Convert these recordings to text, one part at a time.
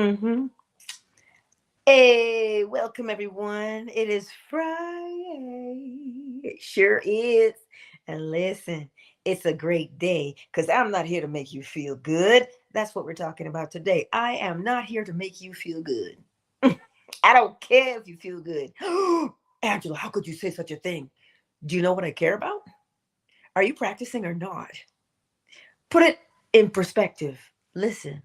Mm-hmm. Hey, welcome everyone. It is Friday. It sure is. And listen, it's a great day because I'm not here to make you feel good. That's what we're talking about today. I am not here to make you feel good. I don't care if you feel good. Angela, how could you say such a thing? Do you know what I care about? Are you practicing or not? Put it in perspective. Listen,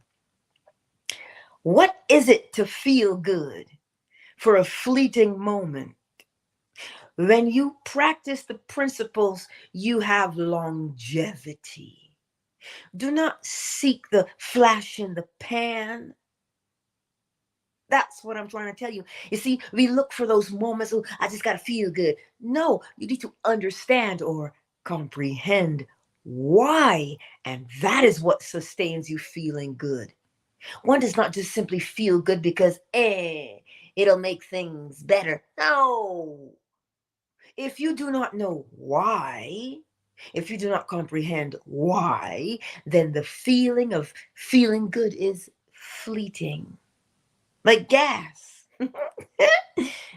what is it to feel good for a fleeting moment? When you practice the principles, you have longevity. Do not seek the flash in the pan. That's what I'm trying to tell you. You see, we look for those moments, oh, I just got to feel good. No, you need to understand or comprehend why. And that is what sustains you feeling good. One does not just simply feel good because, it'll make things better. No. If you do not know why, if you do not comprehend why, then the feeling of feeling good is fleeting, like gas.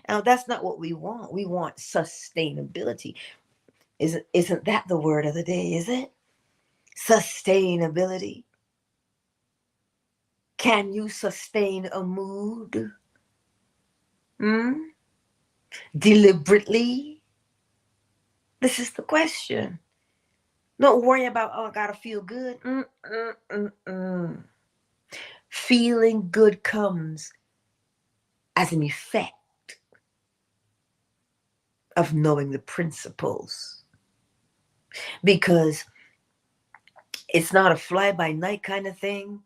Now, that's not what we want. We want sustainability. Isn't that the word of the day, is it? Sustainability. Can you sustain a mood? Hmm? Deliberately? This is the question. Don't worry about, oh, I gotta feel good. Mm-mm-mm-mm. Feeling good comes as an effect of knowing the principles. Because it's not a fly by night kind of thing.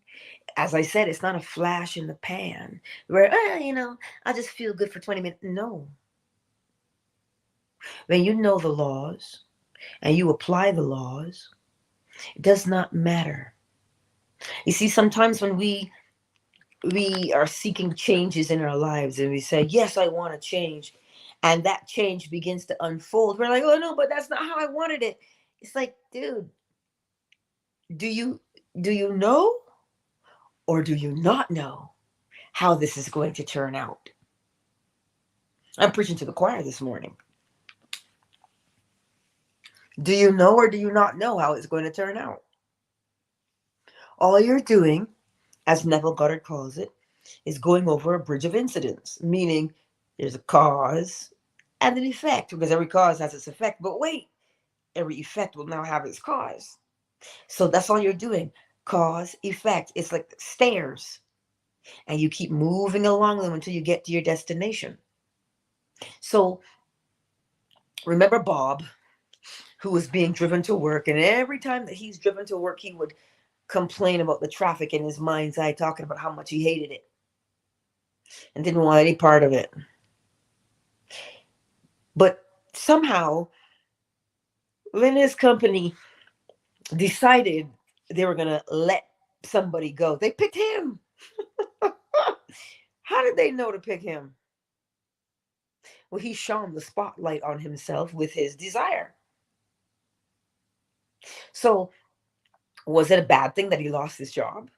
As I said, it's not a flash in the pan where, I just feel good for 20 minutes. No. When you know the laws and you apply the laws, it does not matter. You see, sometimes when we are seeking changes in our lives and we say, yes, I want to change, and that change begins to unfold, we're like, oh no, but that's not how I wanted it. It's like, dude, do you know or do you not know how this is going to turn out? I'm preaching to the choir this morning. Do you know or do you not know how it's going to turn out? All you're doing, as Neville Goddard calls it, is going over a bridge of incidents, meaning there's a cause and an effect, because every cause has its effect. But wait, every effect will now have its cause. So that's all you're doing. Cause, effect. It's like stairs. And you keep moving along them until you get to your destination. So remember Bob, who was being driven to work, and every time that he's driven to work, he would complain about the traffic in his mind's eye, talking about how much he hated it and didn't want any part of it. But somehow, when his company decided they were going to let somebody go, they picked him. How did they know to pick him? Well, he shone the spotlight on himself with his desire. So, was it a bad thing that he lost his job?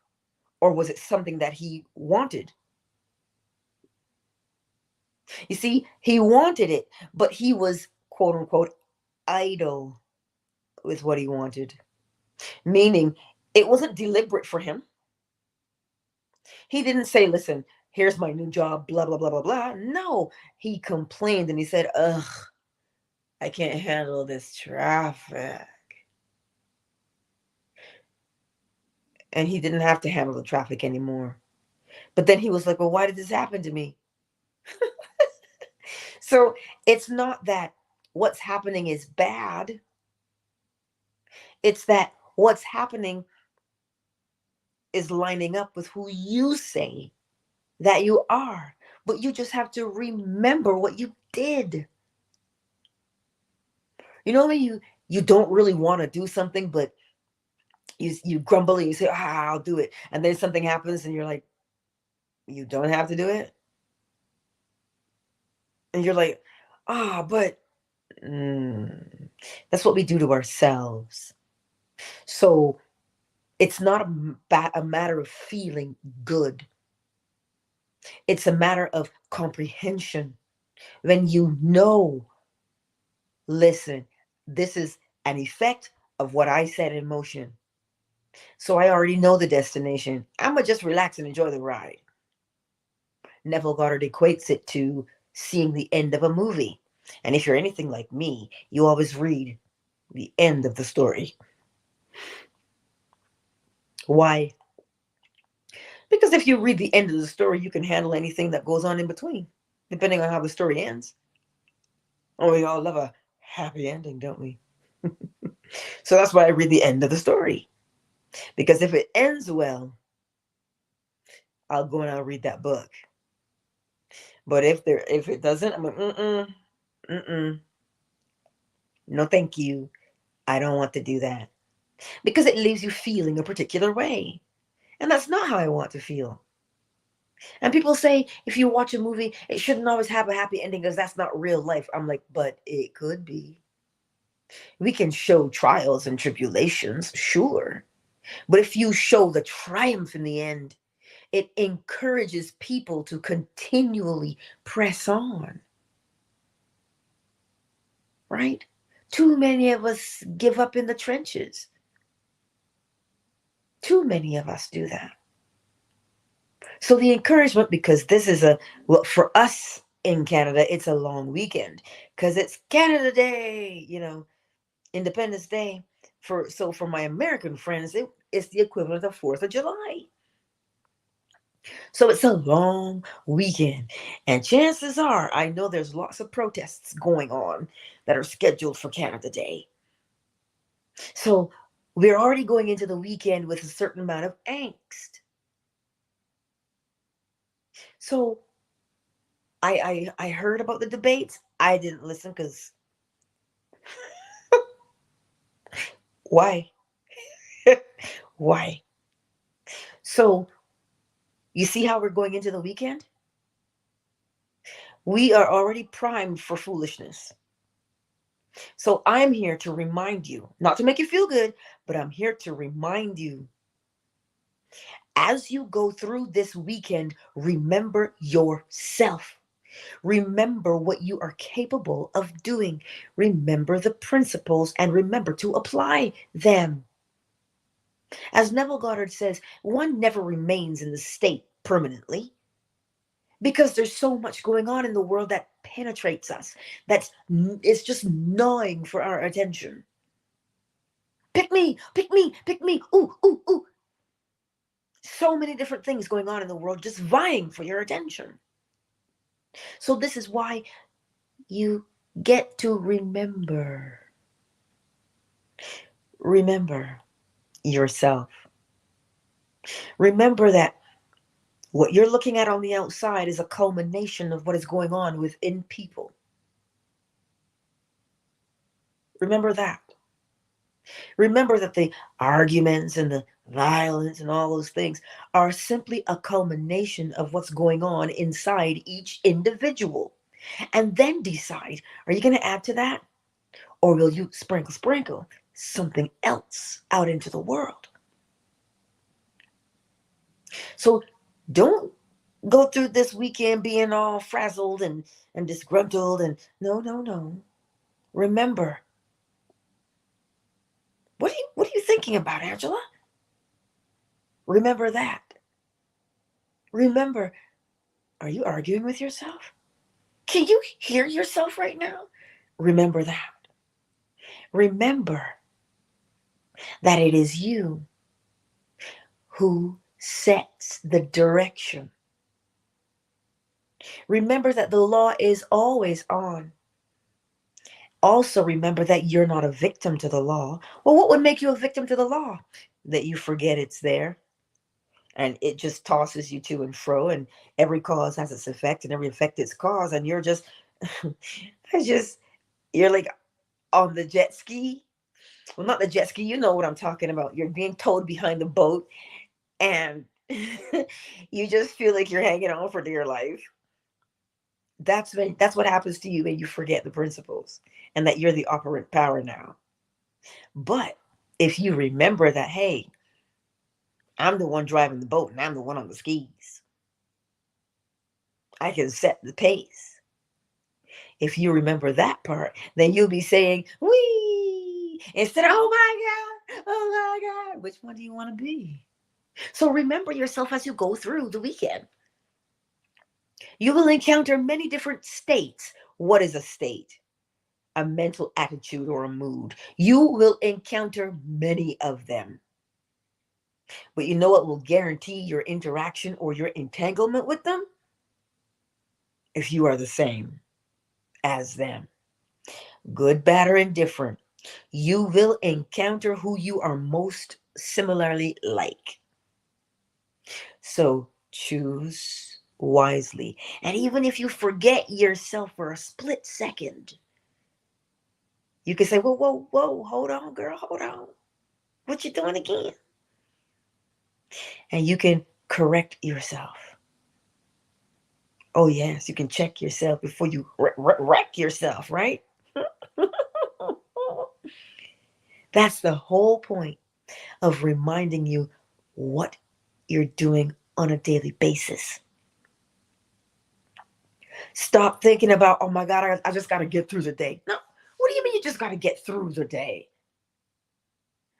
Or was it something that he wanted? You see, he wanted it, but he was, quote unquote, idle with what he wanted. Meaning, it wasn't deliberate for him. He didn't say, listen, here's my new job, blah, blah, blah, blah, blah. No, he complained and he said, ugh, I can't handle this traffic. And he didn't have to handle the traffic anymore. But then he was like, well, why did this happen to me? So it's not that what's happening is bad. It's that what's happening is lining up with who you say that you are. But you just have to remember what you did. You know when you don't really want to do something, but you grumble and you say, I'll do it. And then something happens and you're like, you don't have to do it. And you're like, but that's what we do to ourselves. So it's not a matter of feeling good. It's a matter of comprehension. When you know, listen, this is an effect of what I set in motion. So I already know the destination. I'm going to just relax and enjoy the ride. Neville Goddard equates it to seeing the end of a movie. And if you're anything like me, you always read the end of the story. Why? Because if you read the end of the story, you can handle anything that goes on in between, depending on how the story ends. Oh, we all love a happy ending, don't we? So that's why I read the end of the story. Because if it ends well, I'll go and I'll read that book. But if it doesn't, I'm like, mm-mm, no thank you. I don't want to do that. Because it leaves you feeling a particular way. And that's not how I want to feel. And people say if you watch a movie, it shouldn't always have a happy ending because that's not real life. I'm like, but it could be. We can show trials and tribulations, sure. But if you show the triumph in the end, it encourages people to continually press on, right? Too many of us give up in the trenches. Too many of us do that. So the encouragement, because this is well, for us in Canada, it's a long weekend because it's Canada Day, Independence Day. For my American friends, it's the equivalent of 4th of July. So it's a long weekend. And chances are, I know there's lots of protests going on that are scheduled for Canada Day. So we're already going into the weekend with a certain amount of angst. So I heard about the debates. I didn't listen because why? Why? So you see how we're going into the weekend? We are already primed for foolishness. So I'm here to remind you, not to make you feel good, but I'm here to remind you. As you go through this weekend, remember yourself. Remember what you are capable of doing. Remember the principles and remember to apply them. As Neville Goddard says, one never remains in the state permanently because there's so much going on in the world that penetrates us. It's just gnawing for our attention. Pick me, pick me, pick me. Ooh, ooh, ooh. So many different things going on in the world just vying for your attention. So this is why you get to remember. Remember yourself. Remember that what you're looking at on the outside is a culmination of what is going on within people. Remember that. Remember that the arguments and the violence and all those things are simply a culmination of what's going on inside each individual. And then decide, are you going to add to that? Or will you sprinkle something else out into the world? So don't go through this weekend being all frazzled and disgruntled and no. Remember, what are you thinking about, Angela? Remember that. Remember, are you arguing with yourself? Can you hear yourself right now? Remember that. Remember that it is you who sets the direction. Remember that the law is always on. Also remember that you're not a victim to the law. Well, what would make you a victim to the law? That you forget it's there and it just tosses you to and fro, and every cause has its effect and every effect its cause, and you're just you're like on the jet ski. Well, not the jet ski, you know what I'm talking about. You're being towed behind the boat and you just feel like you're hanging on for dear life. That's what happens to you when you forget the principles and that you're the operant power now. But if you remember that, hey, I'm the one driving the boat and I'm the one on the skis. I can set the pace. If you remember that part, then you'll be saying, wee, instead of, oh my God, oh my God. Which one do you want to be? So remember yourself as you go through the weekend. You will encounter many different states. What is a state? A mental attitude or a mood. You will encounter many of them. But you know what will guarantee your interaction or your entanglement with them? If you are the same as them. Good, bad, or indifferent. You will encounter who you are most similarly like. So choose wisely. And even if you forget yourself for a split second, you can say, whoa, whoa, whoa, hold on, girl, hold on. What you doing again? And you can correct yourself. Oh, yes, you can check yourself before you wreck yourself, right? That's the whole point of reminding you what you're doing on a daily basis. Stop thinking about, oh my God, I just got to get through the day. No, what do you mean you just got to get through the day?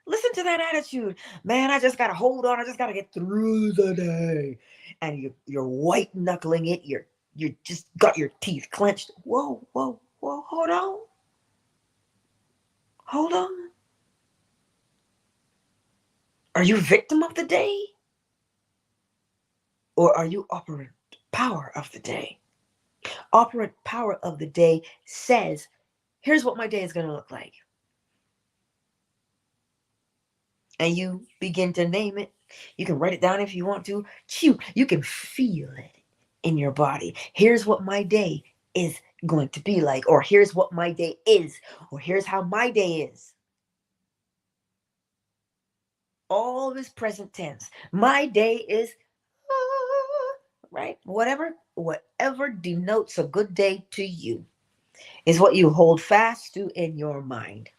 Listen to that attitude. Man, I just got to hold on. I just got to get through the day. And you're white knuckling it. You just got your teeth clenched. Whoa, whoa, whoa, hold on. Hold on. Are you victim of the day? Or are you operant power of the day? Operant power of the day says, here's what my day is going to look like. And you begin to name it. You can write it down if you want to. Shoot, you can feel it in your body. Here's what my day is going to be like, or here's what my day is, or here's how my day is. All is present tense. My day is, right? Whatever denotes a good day to you is what you hold fast to in your mind.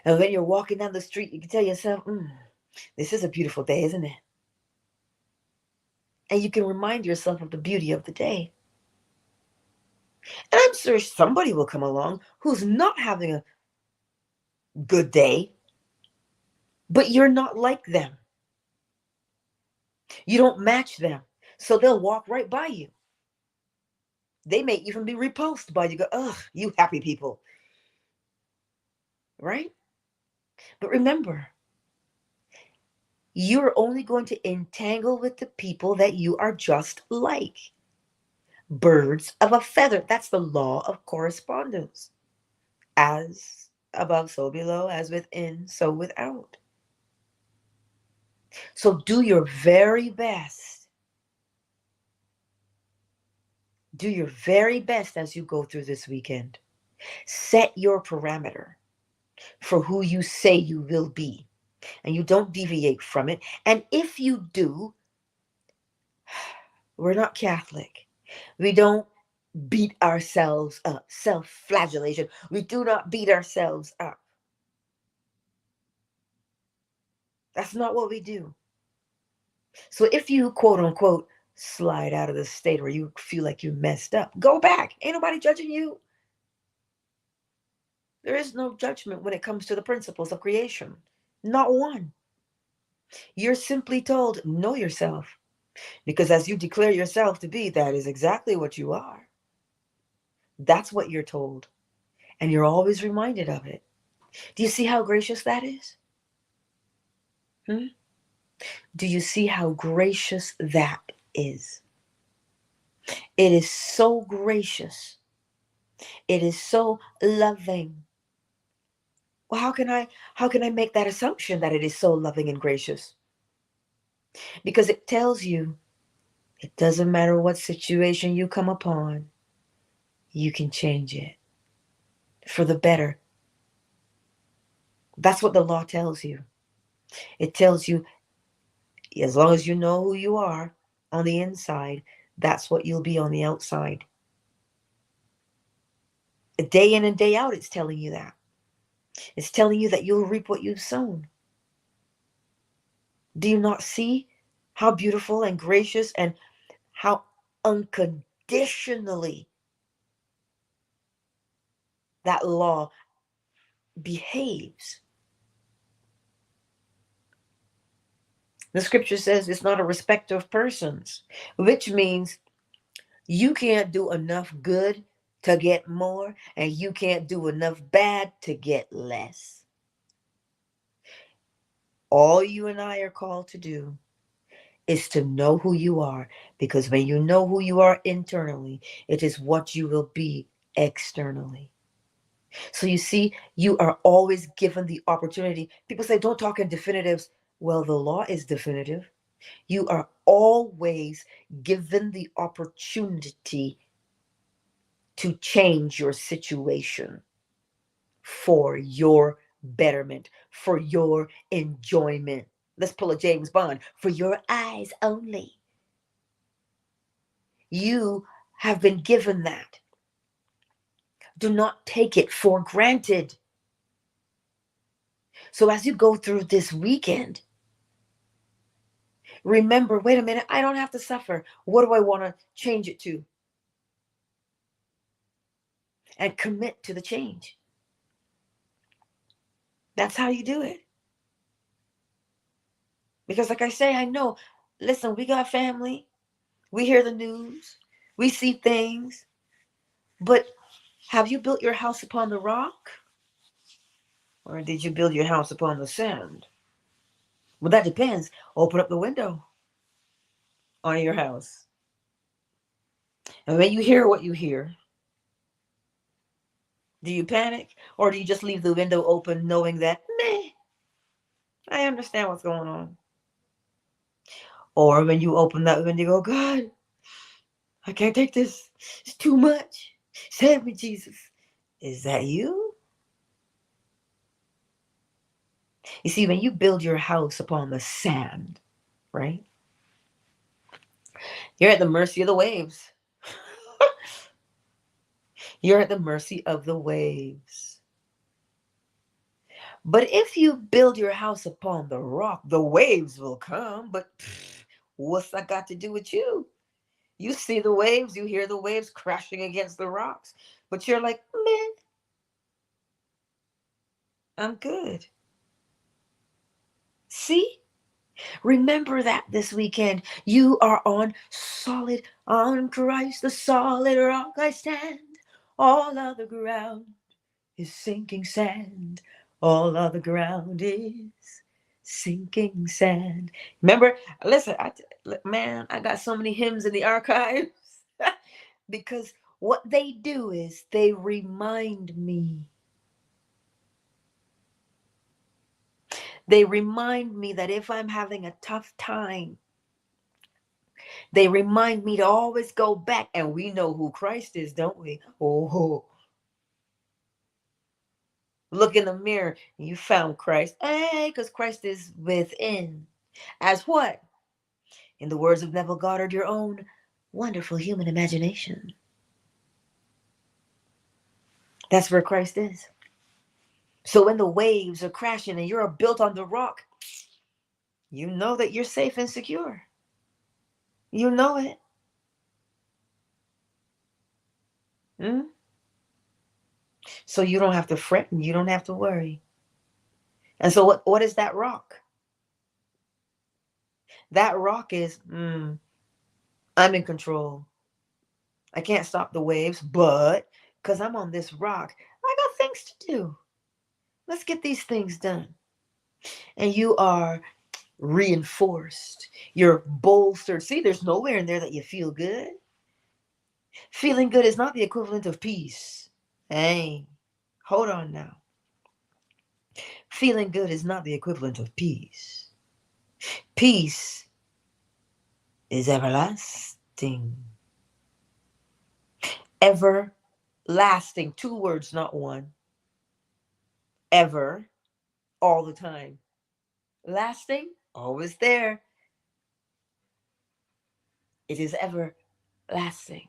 And when you're walking down the street, you can tell yourself, this is a beautiful day, isn't it? And you can remind yourself of the beauty of the day. And I'm sure somebody will come along who's not having a good day, but you're not like them. You don't match them. So they'll walk right by you. They may even be repulsed by you. Go, ugh, you happy people. Right? But remember, you're only going to entangle with the people that you are just like. Birds of a feather. That's the law of correspondence. As above, so below, as within, so without. So do your very best. Do your very best as you go through this weekend. Set your parameter for who you say you will be, and you don't deviate from it. And if you do, we're not Catholic. We don't beat ourselves up. Self-flagellation. We do not beat ourselves up. That's not what we do. So if you, quote unquote, slide out of the state or you feel like you messed up, go back. Ain't nobody judging you. There is no judgment when it comes to the principles of creation. Not one. You're simply told, know yourself. Because as you declare yourself to be, that is exactly what you are. That's what you're told. And you're always reminded of it. Do you see how gracious that is? Do you see how gracious that is? It is so gracious. It is so loving. Well, how can I make that assumption that it is so loving and gracious? Because it tells you it doesn't matter what situation you come upon, you can change it for the better. That's what the law tells you. It tells you, as long as you know who you are on the inside, that's what you'll be on the outside. Day in and day out, it's telling you that. It's telling you that you'll reap what you've sown. Do you not see how beautiful and gracious and how unconditionally that law behaves. The scripture says it's not a respecter of persons, which means you can't do enough good to get more, and you can't do enough bad to get less. All you and I are called to do is to know who you are, because when you know who you are internally, it is what you will be externally. So you see, you are always given the opportunity. People say, don't talk in definitives. Well, the law is definitive. You are always given the opportunity to change your situation for your betterment, for your enjoyment. Let's pull a James Bond. For your eyes only. You have been given that. Do not take it for granted. So as you go through this weekend, remember, wait a minute, I don't have to suffer. What do I want to change it to? And commit to the change. That's how you do it. Because like I say, I know, listen, we got family. We hear the news. We see things. But have you built your house upon the rock? Or did you build your house upon the sand? Well, that depends. Open up the window on your house. And when you hear what you hear, do you panic? Or do you just leave the window open knowing that, meh, I understand what's going on? Or when you open that window, you go, God, I can't take this. It's too much. Save me, Jesus. Is that you? You see, when you build your house upon the sand, right? You're at the mercy of the waves. You're at the mercy of the waves. But if you build your house upon the rock, the waves will come. But what's that got to do with you? You see the waves, you hear the waves crashing against the rocks. But you're like, man, I'm good. See? Remember that this weekend. You are on solid, on Christ, the solid rock I stand. All other ground is sinking sand. All other ground is sinking sand. Remember, listen, man, I got so many hymns in the archives. Because what they do is they remind me. They remind me that if I'm having a tough time, they remind me to always go back. And we know who Christ is, don't we? Oh, look in the mirror. You found Christ. Hey, because Christ is within. As what? In the words of Neville Goddard, your own wonderful human imagination. That's where Christ is. So when the waves are crashing and you're built on the rock, you know that you're safe and secure. You know it. So you don't have to fret and you don't have to worry. And so what is that rock? That rock is, I'm in control. I can't stop the waves, but because I'm on this rock, I got things to do. Let's get these things done. And you are reinforced. You're bolstered. See, there's nowhere in there that you feel good. Feeling good is not the equivalent of peace. Hey, hold on now. Feeling good is not the equivalent of peace. Peace is everlasting. Everlasting. 2 words, not one. Ever, all the time. Lasting, always there. It is everlasting.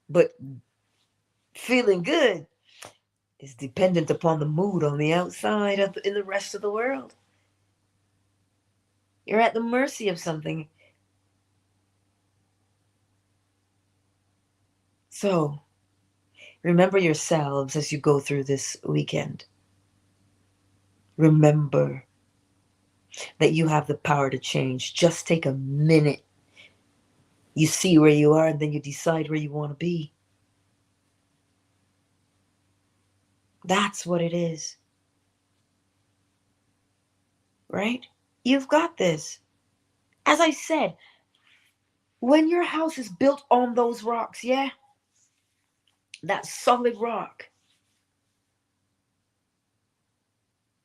But feeling good is dependent upon the mood on the outside in the rest of the world. You're at the mercy of something. So remember yourselves as you go through this weekend. Remember that you have the power to change. Just take a minute. You see where you are and then you decide where you want to be. That's what it is. Right? You've got this. As I said, when your house is built on those rocks, yeah, that solid rock,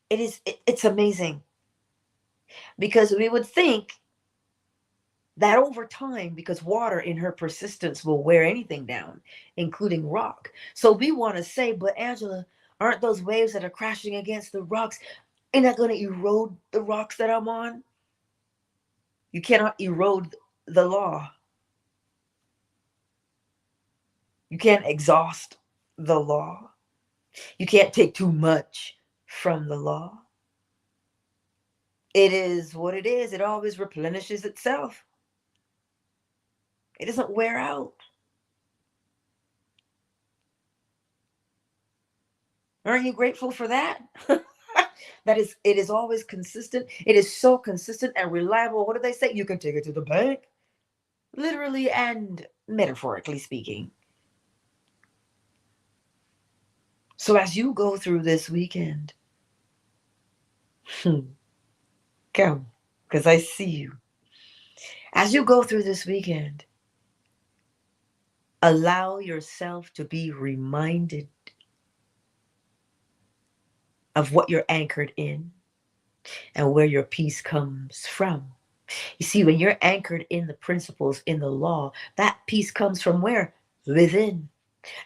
it's amazing. Because we would think that over time, because water in her persistence will wear anything down, including rock. So we want to say, but Angela, aren't those waves that are crashing against the rocks, ain't that going to erode the rocks that I'm on? You cannot erode the law. You can't exhaust the law. You can't take too much from the law. It is what it is. It always replenishes itself. It doesn't wear out. Aren't you grateful for that? It is always consistent. It is so consistent and reliable. What do they say? You can take it to the bank. Literally and metaphorically speaking. So as you go through this weekend, come, because I see you. As you go through this weekend, allow yourself to be reminded of what you're anchored in and where your peace comes from. You see, when you're anchored in the principles, in the law, that peace comes from where? Within.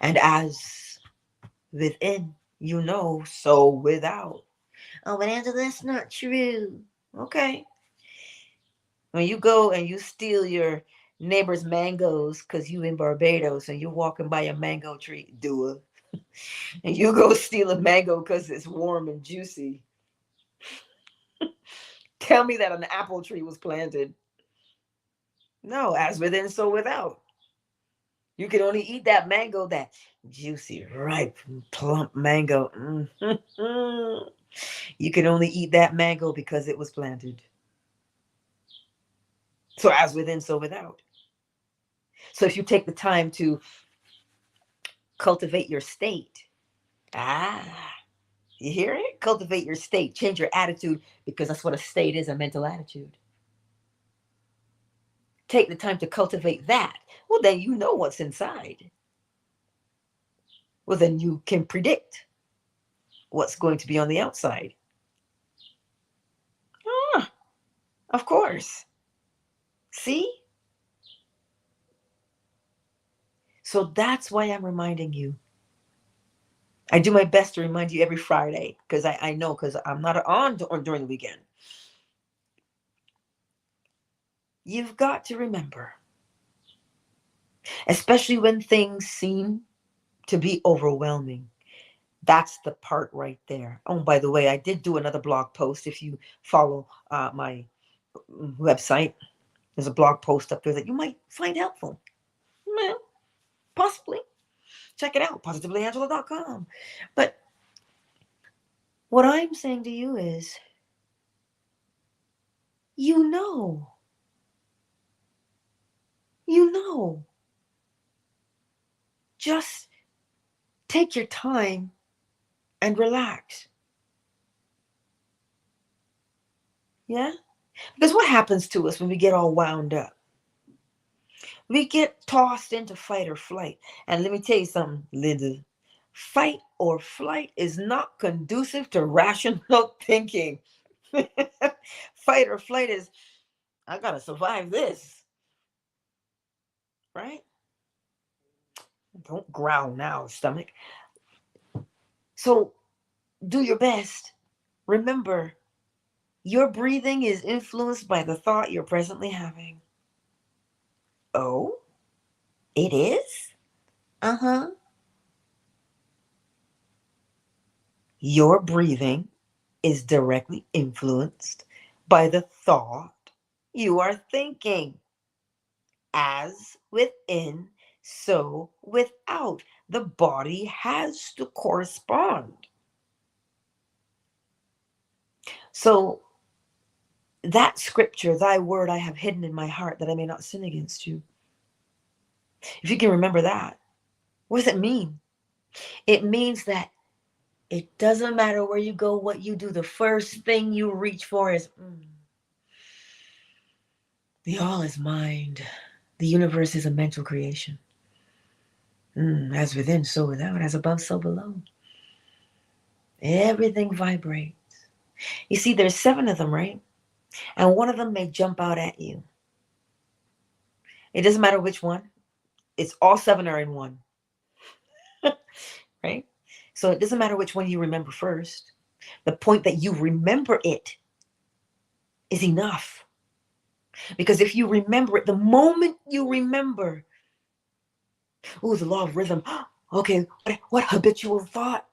And as within, you know, so without. Oh, but Angela, that's not true. Okay. When you go and you steal your neighbor's mangoes because you in Barbados and you're walking by a mango tree, doer, and you go steal a mango because it's warm and juicy, tell me that an apple tree was planted. No, as within, so without. You can only eat that mango, that juicy, ripe, plump mango. Mm-hmm. You can only eat that mango because it was planted. So as within, so without. So if you take the time to cultivate your state, you hear it? Cultivate your state, change your attitude, because that's what a state is, a mental attitude. Take the time to cultivate that. Well, then you know what's inside. Well, then you can predict what's going to be on the outside. Ah, of course. See? So that's why I'm reminding you. I do my best to remind you every Friday because I know, because I'm not on during the weekend. You've got to remember, especially when things seem to be overwhelming. That's the part right there. Oh, by the way, I did do another blog post. If you follow my website, there's a blog post up there that you might find helpful. Well, possibly. Check it out, positivelyangela.com. But what I'm saying to you is, you know, you know, just take your time and relax. Yeah? Because what happens to us when we get all wound up? We get tossed into fight or flight. And let me tell you something, Linda. Fight or flight is not conducive to rational thinking. Fight or flight is, I gotta survive this. Right? Don't growl now, stomach. So do your best. Remember, your breathing is influenced by the thought you're presently having. Oh, it is? Uh-huh. Your breathing is directly influenced by the thought you are thinking. As within, so without. The body has to correspond. So that scripture, thy word I have hidden in my heart that I may not sin against you. If you can remember that, what does it mean? It means that it doesn't matter where you go, what you do, the first thing you reach for is, the all is mind. The universe is a mental creation. As within, so without. As above, so below. Everything vibrates. You see, there's 7 of them, right? And one of them may jump out at you. It doesn't matter which one. It's all 7 are in one. Right? So it doesn't matter which one you remember first. The point that you remember it is enough. Because if you remember it, the moment you remember, the law of rhythm. Okay, what habitual thought?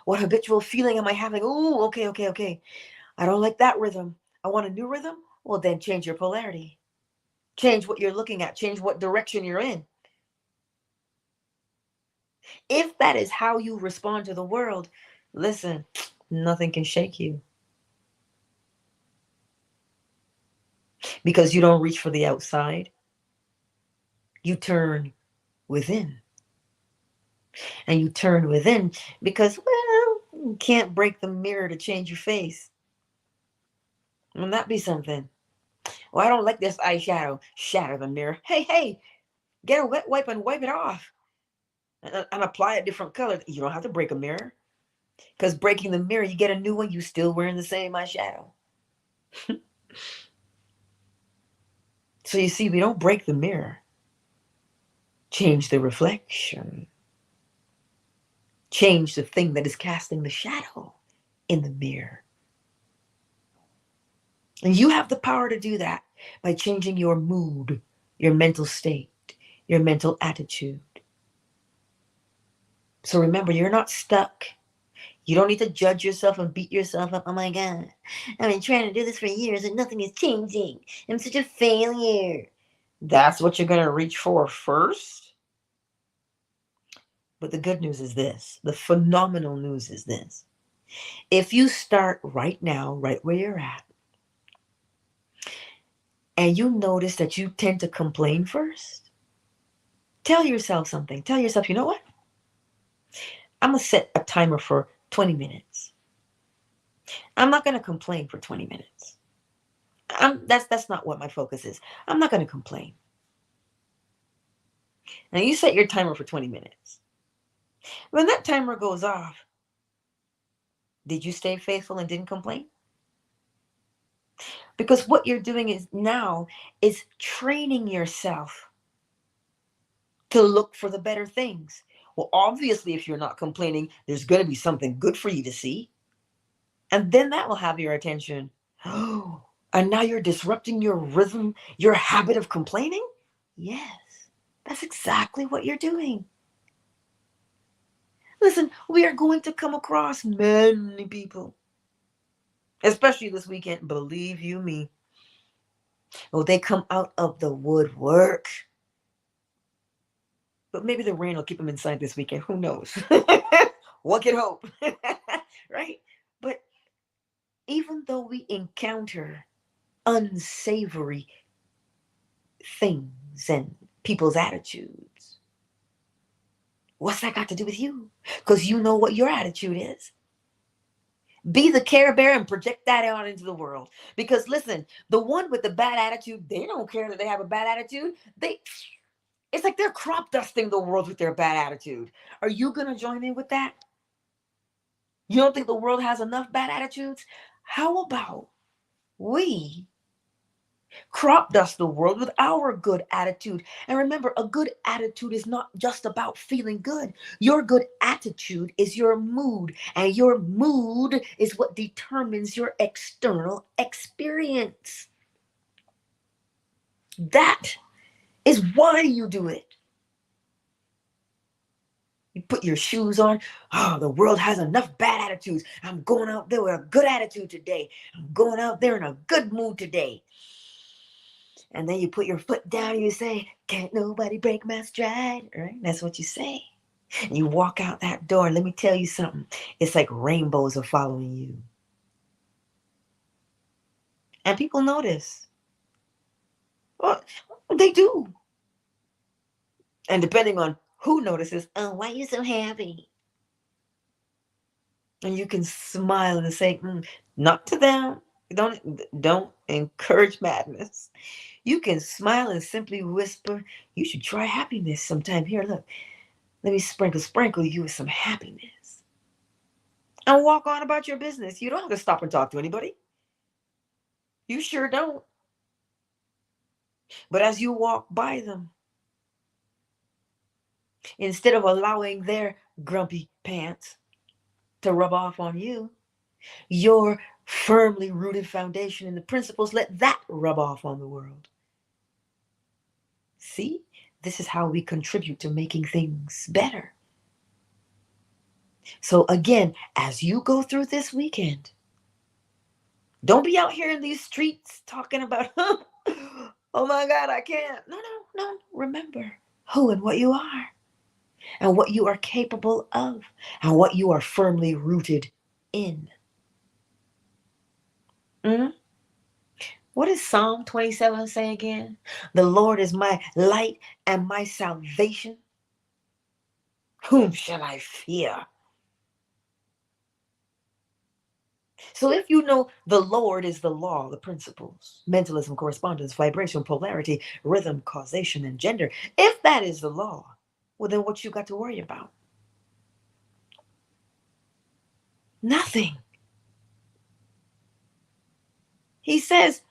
What habitual feeling am I having? Okay. I don't like that rhythm. I want a new rhythm. Well, then change your polarity. Change what you're looking at. Change what direction you're in. If that is how you respond to the world, listen, nothing can shake you. Because you don't reach for the outside. You turn within. And you turn within because, you can't break the mirror to change your face. Wouldn't that be something? Well, I don't like this eyeshadow. Shatter the mirror. Hey, get a wet wipe and wipe it off. And apply a different color. You don't have to break a mirror. Because breaking the mirror, you get a new one, you still wearing the same eyeshadow. So you see, we don't break the mirror. Change the reflection. Change the thing that is casting the shadow in the mirror. And you have the power to do that by changing your mood, your mental state, your mental attitude. So remember, you're not stuck. You don't need to judge yourself and beat yourself up. Oh my God, I've been trying to do this for years and nothing is changing. I'm such a failure. That's what you're going to reach for first. But the good news is this. The phenomenal news is this. If you start right now, right where you're at, and you notice that you tend to complain first, tell yourself something. Tell yourself, you know what? I'm going to set a timer for 20 minutes. I'm not going to complain for 20 minutes. That's not what my focus is. I'm not going to complain. Now you set your timer for 20 minutes. When that timer goes off, did you stay faithful and didn't complain? Because what you're doing is now is training yourself to look for the better things. Well, obviously, if you're not complaining, there's going to be something good for you to see. And then that will have your attention. Oh, and now you're disrupting your rhythm, your habit of complaining? Yes, that's exactly what you're doing. Listen, we are going to come across many people, especially this weekend, believe you me. Oh, they come out of the woodwork. But maybe the rain will keep them inside this weekend. Who knows? One can hope. Right? But even though we encounter unsavory things and people's attitudes, what's that got to do with you? Because you know what your attitude is. Be the Care Bear and project that out into the world. Because listen, the one with the bad attitude, they don't care that they have a bad attitude. It's like they're crop dusting the world with their bad attitude. Are you going to join in with that? You don't think the world has enough bad attitudes? How about we crop dust the world with our good attitude? And remember, a good attitude is not just about feeling good. Your good attitude is your mood, and your mood is what determines your external experience. That is why you do it. You put your shoes on. Oh, the world has enough bad attitudes. I'm going out there with a good attitude today. I'm going out there in a good mood today. And then you put your foot down and you say, can't nobody break my stride, right? That's what you say. And you walk out that door, and let me tell you something. It's like rainbows are following you. And people notice. Well, they do. And depending on who notices, oh, why are you so happy? And you can smile and say, not to them. Don't encourage madness. You can smile and simply whisper, you should try happiness sometime. Here, look, let me sprinkle you with some happiness. And walk on about your business. You don't have to stop and talk to anybody. You sure don't. But as you walk by them, instead of allowing their grumpy pants to rub off on you, your firmly rooted foundation in the principles, let that rub off on the world. See, this is how we contribute to making things better. So again, as you go through this weekend, don't be out here in these streets talking about, oh my God, I can't. No. Remember who and what you are, and what you are capable of, and what you are firmly rooted in. What does Psalm 27 say again? The Lord is my light and my salvation. Whom shall I fear? So if you know the Lord is the law, the principles, mentalism, correspondence, vibration, polarity, rhythm, causation, and gender, if that is the law, well, then what you got to worry about? Nothing. He says,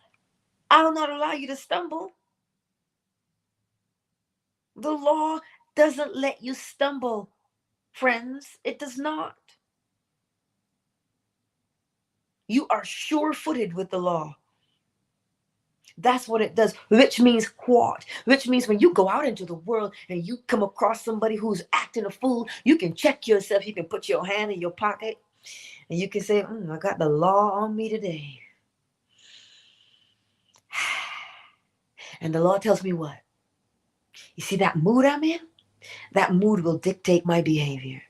I will not allow you to stumble. The law doesn't let you stumble, friends. It does not. You are sure-footed with the law. That's what it does. Which means what? Which means when you go out into the world and you come across somebody who's acting a fool, you can check yourself. You can put your hand in your pocket and you can say, I got the law on me today. And the law tells me what? You see that mood I'm in? That mood will dictate my behavior.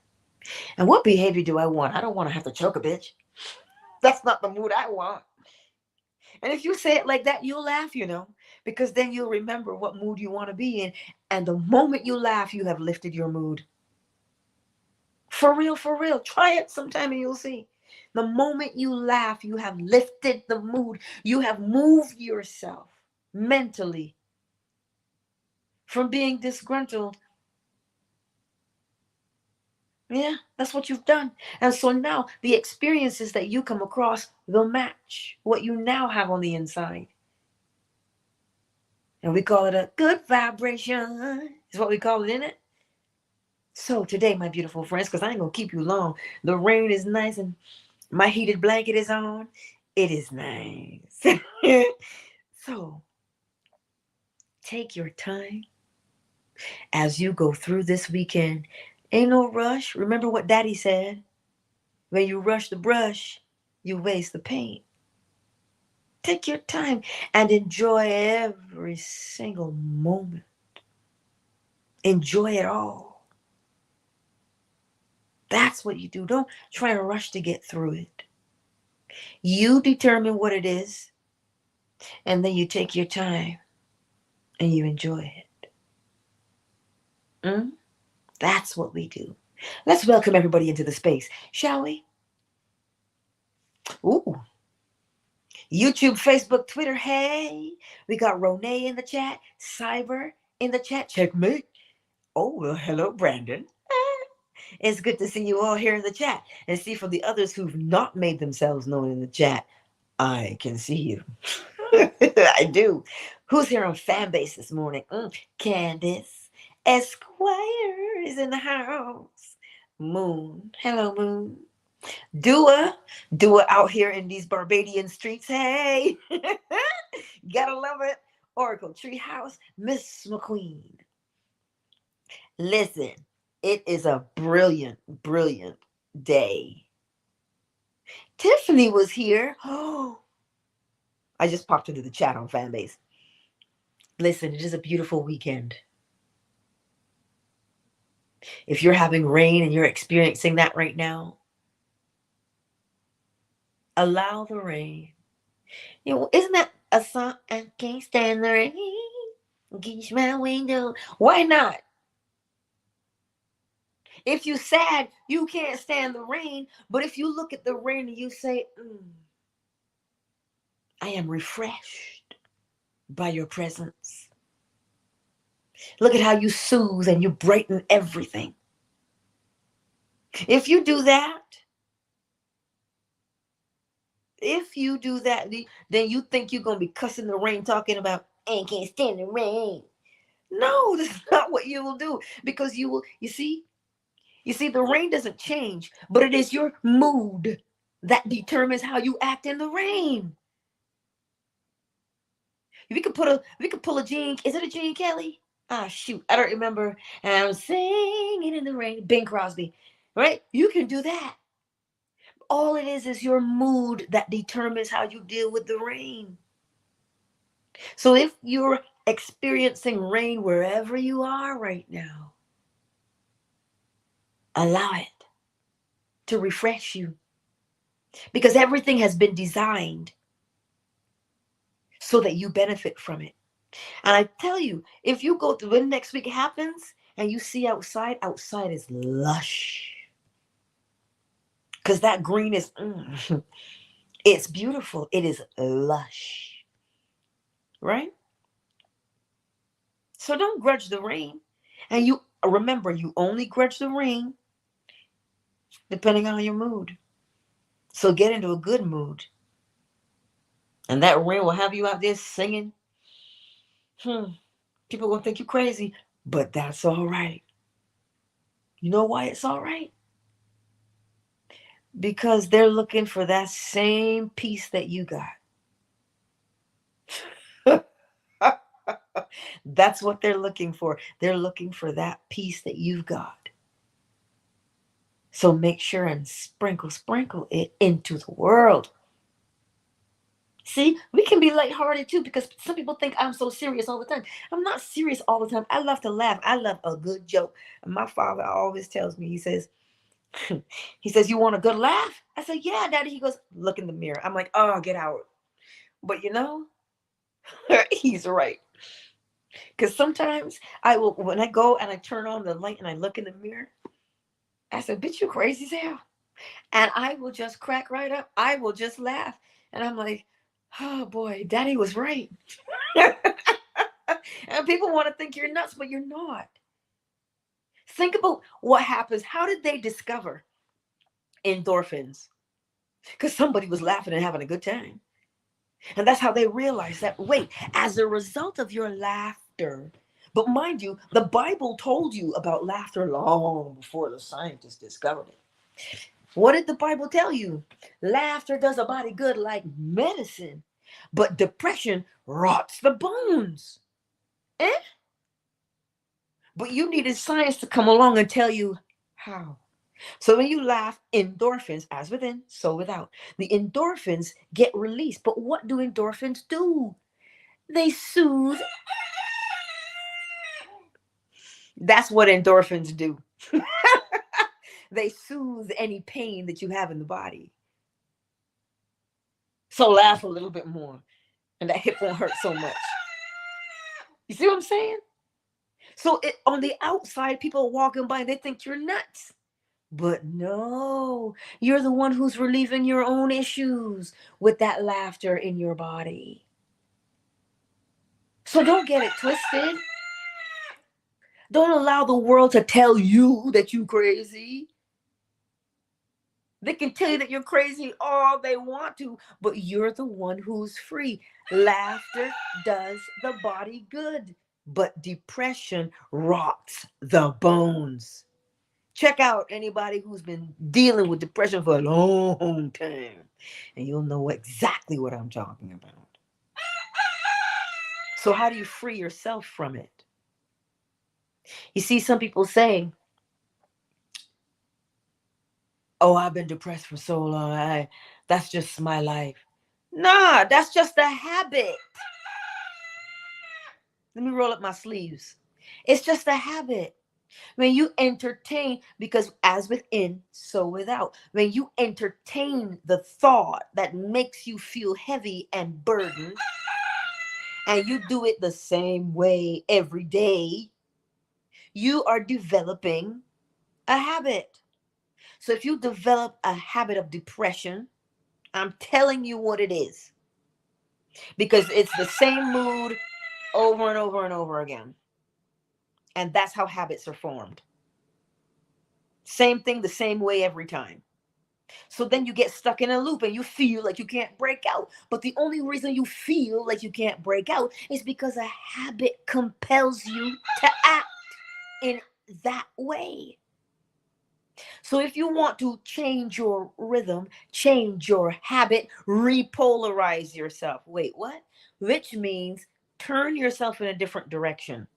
And what behavior do I want? I don't want to have to choke a bitch. That's not the mood I want. And if you say it like that, you'll laugh, because then you'll remember what mood you want to be in. And the moment you laugh, you have lifted your mood. For real. Try it sometime and you'll see. The moment you laugh, you have lifted the mood. You have moved yourself mentally from being disgruntled. Yeah, that's what you've done. And so now the experiences that you come across will match what you now have on the inside. And we call it a good vibration, is what we call it, in it. So today, my beautiful friends, because I ain't going to keep you long, the rain is nice and my heated blanket is on. It is nice. So take your time as you go through this weekend. Ain't no rush. Remember what Daddy said. When you rush the brush, you waste the paint. Take your time and enjoy every single moment. Enjoy it all. That's what you do. Don't try to rush to get through it. You determine what it is, and then you take your time and you enjoy it. That's what we do. Let's welcome everybody into the space, shall we? Ooh. YouTube, Facebook, Twitter. Hey, we got Renee in the chat, Cyber in the chat. Checkmate. Oh, well, hello, Brandon. It's good to see you all here in the chat and see from the others who've not made themselves known in the chat. I can see you. I do. Who's here on fan base this morning? Candace Esquire is in the house. Moon. Hello, Moon. Dua out here in these Barbadian streets. Hey, gotta love it. Oracle Treehouse, Miss McQueen. Listen, it is a brilliant day. Tiffany was here. Oh, I just popped into the chat on Fanbase. Listen, it is a beautiful weekend. If you're having rain and you're experiencing that right now, allow the rain. You know, isn't that a song? I can't stand the rain. Against my window. Why not? If you're sad, you can't stand the rain. But if you look at the rain and you say, I am refreshed by your presence. Look at how you soothe and you brighten everything. If you do that, then you think you're going to be cussing the rain, talking about, I can't stand the rain. No, that's not what you will do. Because you see, the rain doesn't change, but it is your mood that determines how you act in the rain. We could pull a Gene. Is it a Gene Kelly? Ah, shoot, I don't remember. And I'm singing in the rain. Bing Crosby, right? You can do that. All it is your mood that determines how you deal with the rain. So if you're experiencing rain wherever you are right now, allow it to refresh you. Because everything has been designed so that you benefit from it. And I tell you, if you go through when next week happens and you see outside is lush. Because that green is, it's beautiful. It is lush. Right? So don't grudge the rain. And you remember, you only grudge the rain depending on your mood. So get into a good mood. And that rain will have you out there singing. People will think you're crazy, but that's all right. You know why it's all right? Because they're looking for that same peace that you got. That's what they're looking for. They're looking for that peace that you've got. So make sure and sprinkle it into the world. See, we can be lighthearted too, because some people think I'm so serious all the time. I'm not serious all the time. I love to laugh. I love a good joke. And my father always tells me, he says, you want a good laugh? I said, yeah, Daddy. He goes, look in the mirror. I'm like, oh, get out. But you know, he's right. Because sometimes when I go and I turn on the light and I look in the mirror, I said, bitch, you crazy as hell. And I will just crack right up. I will just laugh. And I'm like, oh boy, Daddy was right. And people want to think you're nuts, but you're not. Think about what happens. How did they discover endorphins? Because somebody was laughing and having a good time. And that's how they realized that, wait, as a result of your laughter, but mind you, the Bible told you about laughter long before the scientists discovered it. What did the Bible tell you? Laughter does a body good like medicine, but depression rots the bones. But you needed science to come along and tell you how. So when you laugh, endorphins, as within, so without, the endorphins get released. But what do endorphins do? They soothe. That's what endorphins do. They soothe any pain that you have in the body. So laugh a little bit more, and that hip won't hurt so much. You see what I'm saying? So on the outside, people walking by, they think you're nuts. But no, you're the one who's relieving your own issues with that laughter in your body. So don't get it twisted. Don't allow the world to tell you that you're crazy. They can tell you that you're crazy all they want to, but you're the one who's free. Laughter does the body good, but depression rots the bones. Check out anybody who's been dealing with depression for a long time, and you'll know exactly what I'm talking about. So how do you free yourself from it? You see, some people say, oh, I've been depressed for so long. That's just my life. Nah, that's just a habit. Let me roll up my sleeves. It's just a habit. When you entertain, because as within, so without. When you entertain the thought that makes you feel heavy and burdened, and you do it the same way every day, you are developing a habit. So if you develop a habit of depression, I'm telling you what it is. Because it's the same mood over and over and over again. And that's how habits are formed. Same thing, the same way every time. So then you get stuck in a loop and you feel like you can't break out. But the only reason you feel like you can't break out is because a habit compels you to act in that way. So if you want to change your rhythm, change your habit, repolarize yourself. Wait, what? Which means turn yourself in a different direction.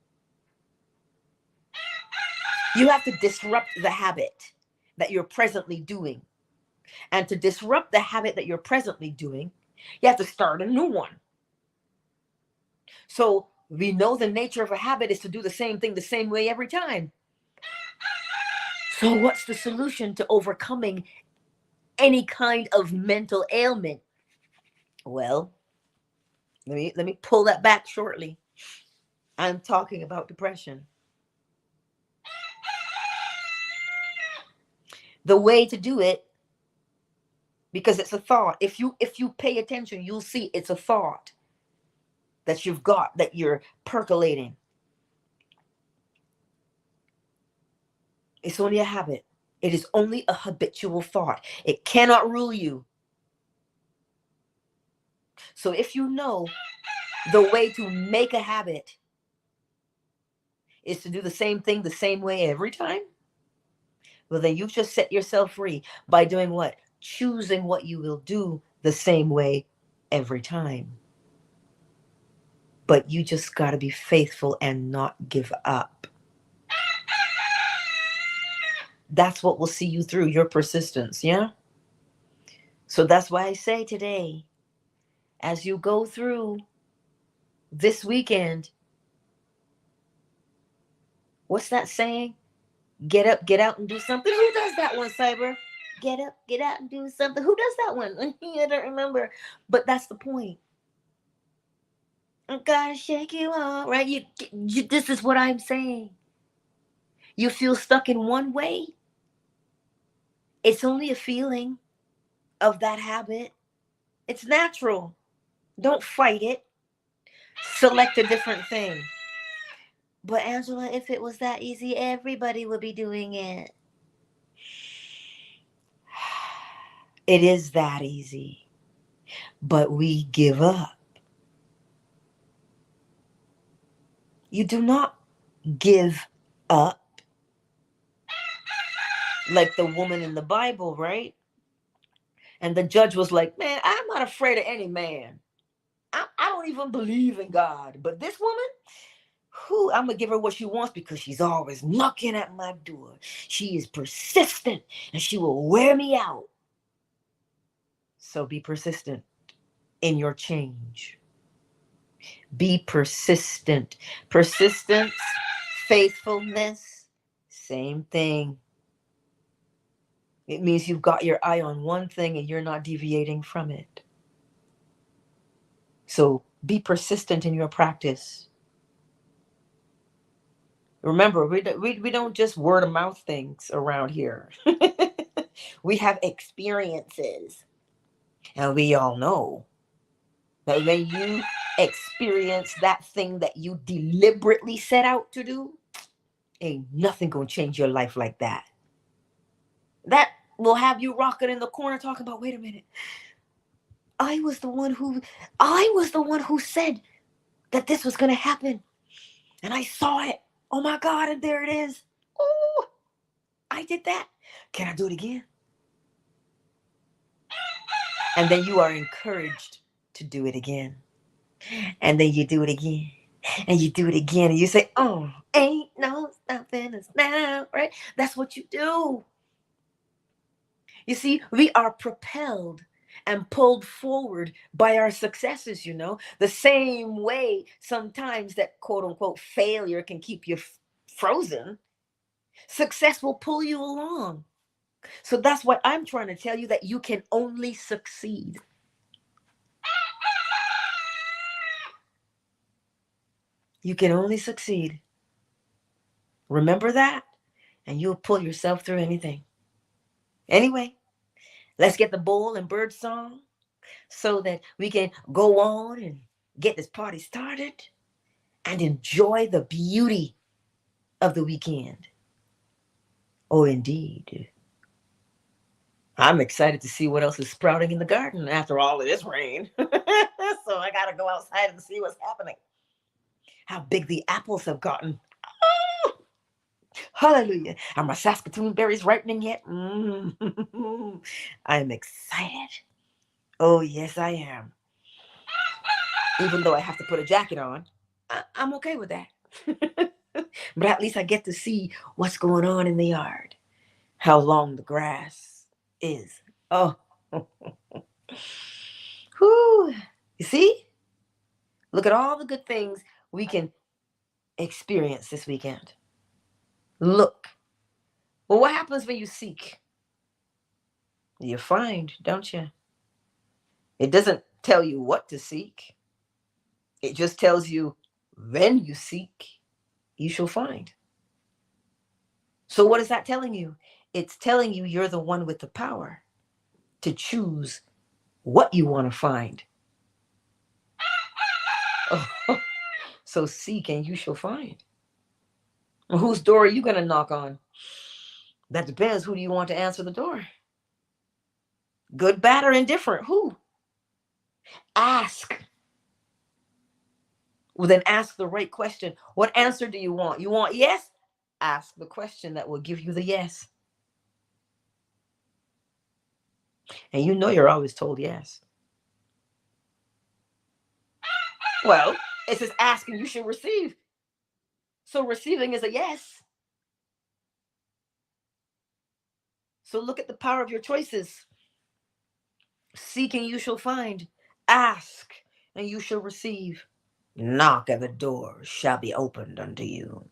You have to disrupt the habit that you're presently doing. And to disrupt the habit that you're presently doing, you have to start a new one. So we know the nature of a habit is to do the same thing the same way every time. So what's the solution to overcoming any kind of mental ailment? Well, let me pull that back shortly. I'm talking about depression. The way to do it, because it's a thought. If you pay attention, you'll see it's a thought that you've got, that you're percolating. It's only a habit. It is only a habitual thought. It cannot rule you. So if you know the way to make a habit is to do the same thing the same way every time, well, then you've just set yourself free by doing what? Choosing what you will do the same way every time. But you just got to be faithful and not give up. That's what will see you through, your persistence, yeah? So that's why I say today, as you go through this weekend, what's that saying? Get up, get out, and do something. Who does that one, Cyber? Get up, get out, and do something. Who does that one? I don't remember. But that's the point. I gotta shake you out, right? This is what I'm saying. You feel stuck in one way. It's only a feeling of that habit. It's natural. Don't fight it. Select a different thing. But Angela, if it was that easy, everybody would be doing it. It is that easy. But we give up. You do not give up. Like the woman in the Bible, right? And the judge was like, man, I'm not afraid of any man. I don't even believe in God. But this woman, I'm going to give her what she wants because she's always knocking at my door. She is persistent and she will wear me out. So be persistent in your change. Be persistent. Persistence, faithfulness, same thing. It means you've got your eye on one thing and you're not deviating from it. So be persistent in your practice. Remember, we don't just word of mouth things around here. We have experiences. And we all know that when you experience that thing that you deliberately set out to do, ain't nothing gonna change your life like that. That will have you rocking in the corner talking about, wait a minute. I was the one who said that this was going to happen. And I saw it. Oh my God. And there it is. Oh, I did that. Can I do it again? And then you are encouraged to do it again. And then you do it again. And you do it again. And you say, oh, ain't no stopping us now. Right? That's what you do. You see, we are propelled and pulled forward by our successes, you know, the same way sometimes that quote unquote failure can keep you frozen. Success will pull you along. So that's what I'm trying to tell you, that you can only succeed. You can only succeed. Remember that, and you'll pull yourself through anything. Anyway, let's get the bull and bird song so that we can go on and get this party started and enjoy the beauty of the weekend. Oh, indeed. I'm excited to see what else is sprouting in the garden after all of this rain. So I got to go outside and see what's happening. How big the apples have gotten. Oh, hallelujah. Are my Saskatoon berries ripening yet? I'm excited. Oh, yes, I am. Even though I have to put a jacket on, I'm okay with that. But at least I get to see what's going on in the yard, how long the grass is. Oh, whew. You see? Look at all the good things we can experience this weekend. Look. Well, what happens when you seek? You find, don't you? It doesn't tell you what to seek. It just tells you when you seek, you shall find. So what is that telling you? It's telling you you're the one with the power to choose what you want to find. Oh, so seek and you shall find. Well, whose door are you going to knock on? That depends. Who do you want to answer the door? Good, bad, or indifferent? Who? Ask. Well, then ask the right question. What answer do you want? You want yes? Ask the question that will give you the yes. And you know you're always told yes. Well, it says ask and you should receive. So receiving is a yes. So look at the power of your choices. Seek and you shall find. Ask and you shall receive. Knock and the door shall be opened unto you.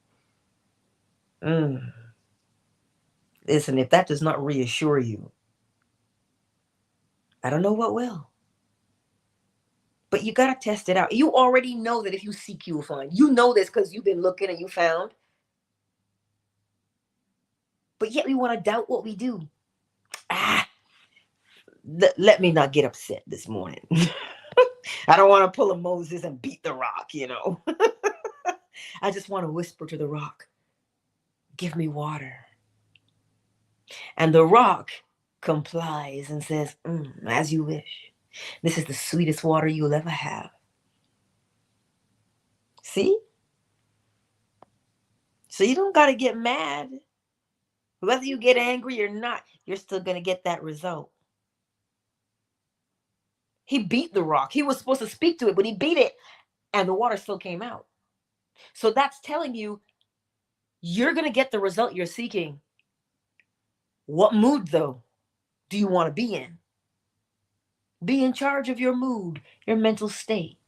Listen, if that does not reassure you, I don't know what will. But you got to test it out. You already know that if you seek, you will find. You know this because you've been looking and you found. But yet we want to doubt what we do. Let me not get upset this morning. I don't want to pull a Moses and beat the rock, you know. I just want to whisper to the rock, give me water. And the rock complies and says, as you wish. This is the sweetest water you'll ever have. See? So you don't got to get mad. Whether you get angry or not, you're still going to get that result. He beat the rock. He was supposed to speak to it, but he beat it, and the water still came out. So that's telling you you're going to get the result you're seeking. What mood, though, do you want to be in? Be in charge of your mood, your mental state.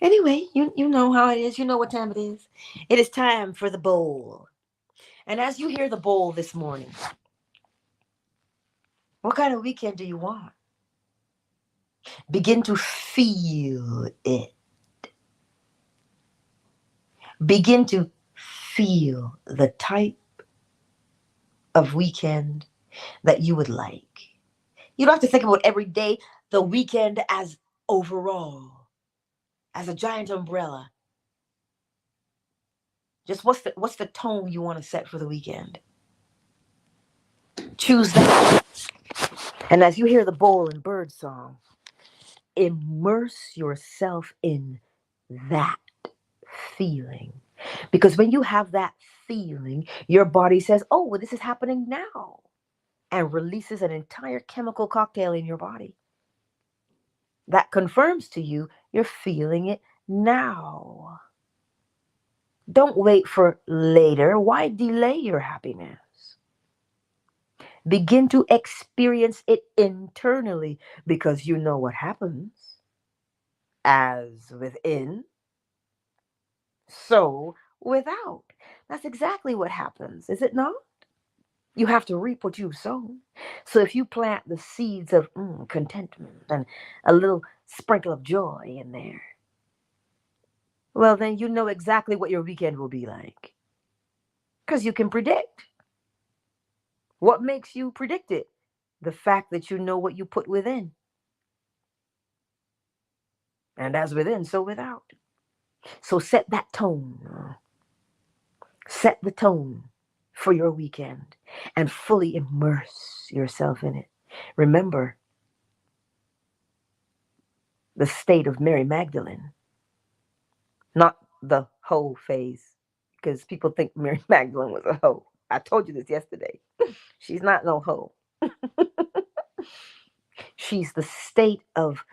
Anyway, you know how it is. You know what time it is. It is time for the bowl. And as you hear the bowl this morning, what kind of weekend do you want? Begin to feel it. Begin to feel the type of weekend that you would like. You don't have to think about every day, the weekend as overall, as a giant umbrella. Just what's the tone you want to set for the weekend? Choose that. And as you hear the bowl and bird song, immerse yourself in that feeling. Because when you have that feeling, your body says, oh, well, this is happening now. And releases an entire chemical cocktail in your body. That confirms to you you're feeling it now. Don't wait for later. Why delay your happiness? Begin to experience it internally because you know what happens. As within, so without. That's exactly what happens, is it not? You have to reap what you've sown. So if you plant the seeds of contentment and a little sprinkle of joy in there, well, then you know exactly what your weekend will be like. Because you can predict. What makes you predict it? The fact that you know what you put within. And as within, so without. So set that tone. Set the tone for your weekend and fully immerse yourself in it. Remember the state of Mary Magdalene, not the hoe phase, because people think Mary Magdalene was a hoe. I told you this yesterday. She's not no hoe. She's the state of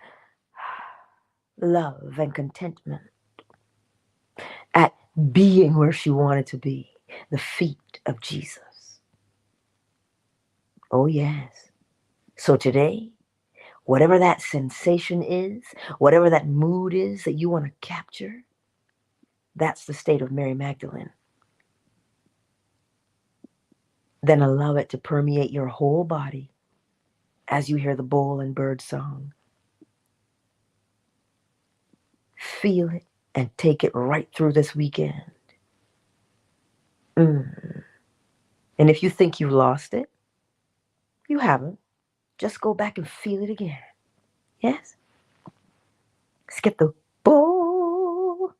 love and contentment at being where she wanted to be, the feet of Jesus. Oh, yes. So today, whatever that sensation is, whatever that mood is that you want to capture, that's the state of Mary Magdalene. Then allow it to permeate your whole body as you hear the bull and bird song. Feel it and take it right through this weekend. And if you think you lost it, you haven't. Just go back and feel it again. Yes? Let's get the bull.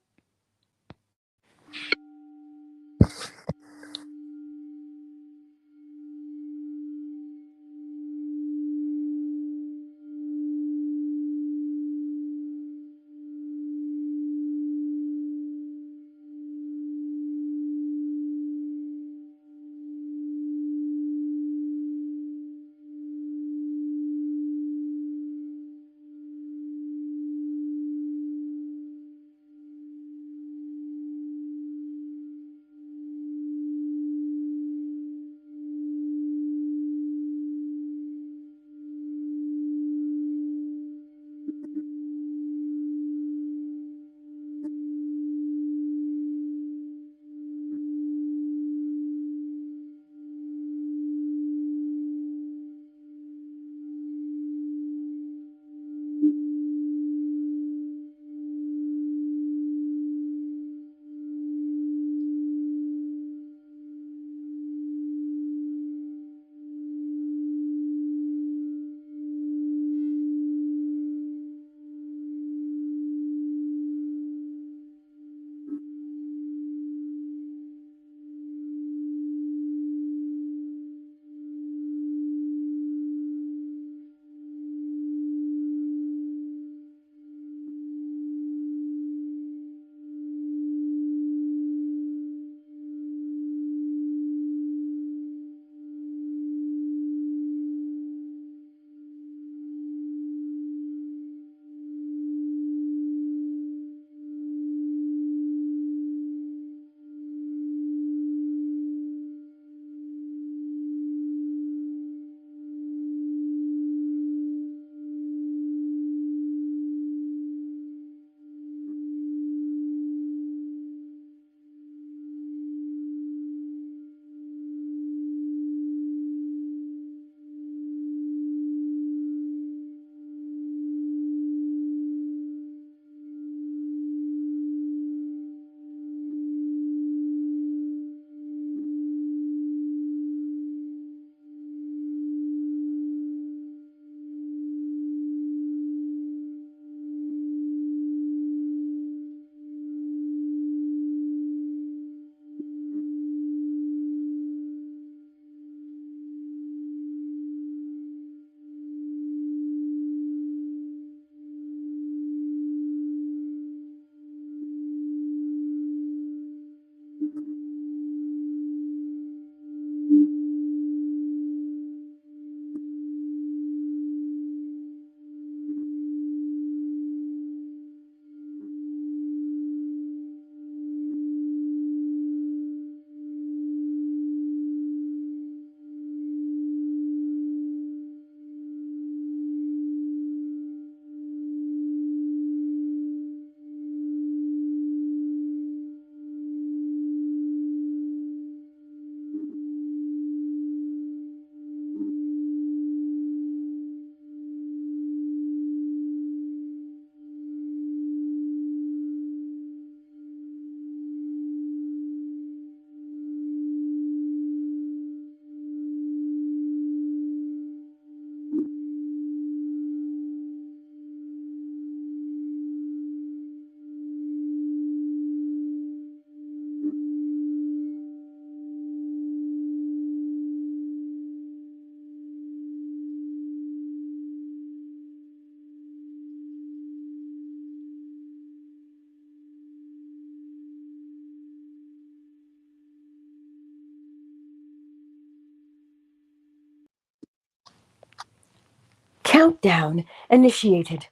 Countdown initiated.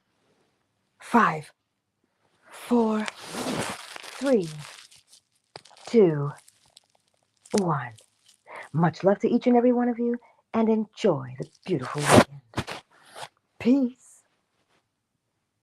5, 4, 3, 2, 1. Much love to each and every one of you, and enjoy the beautiful weekend. Peace.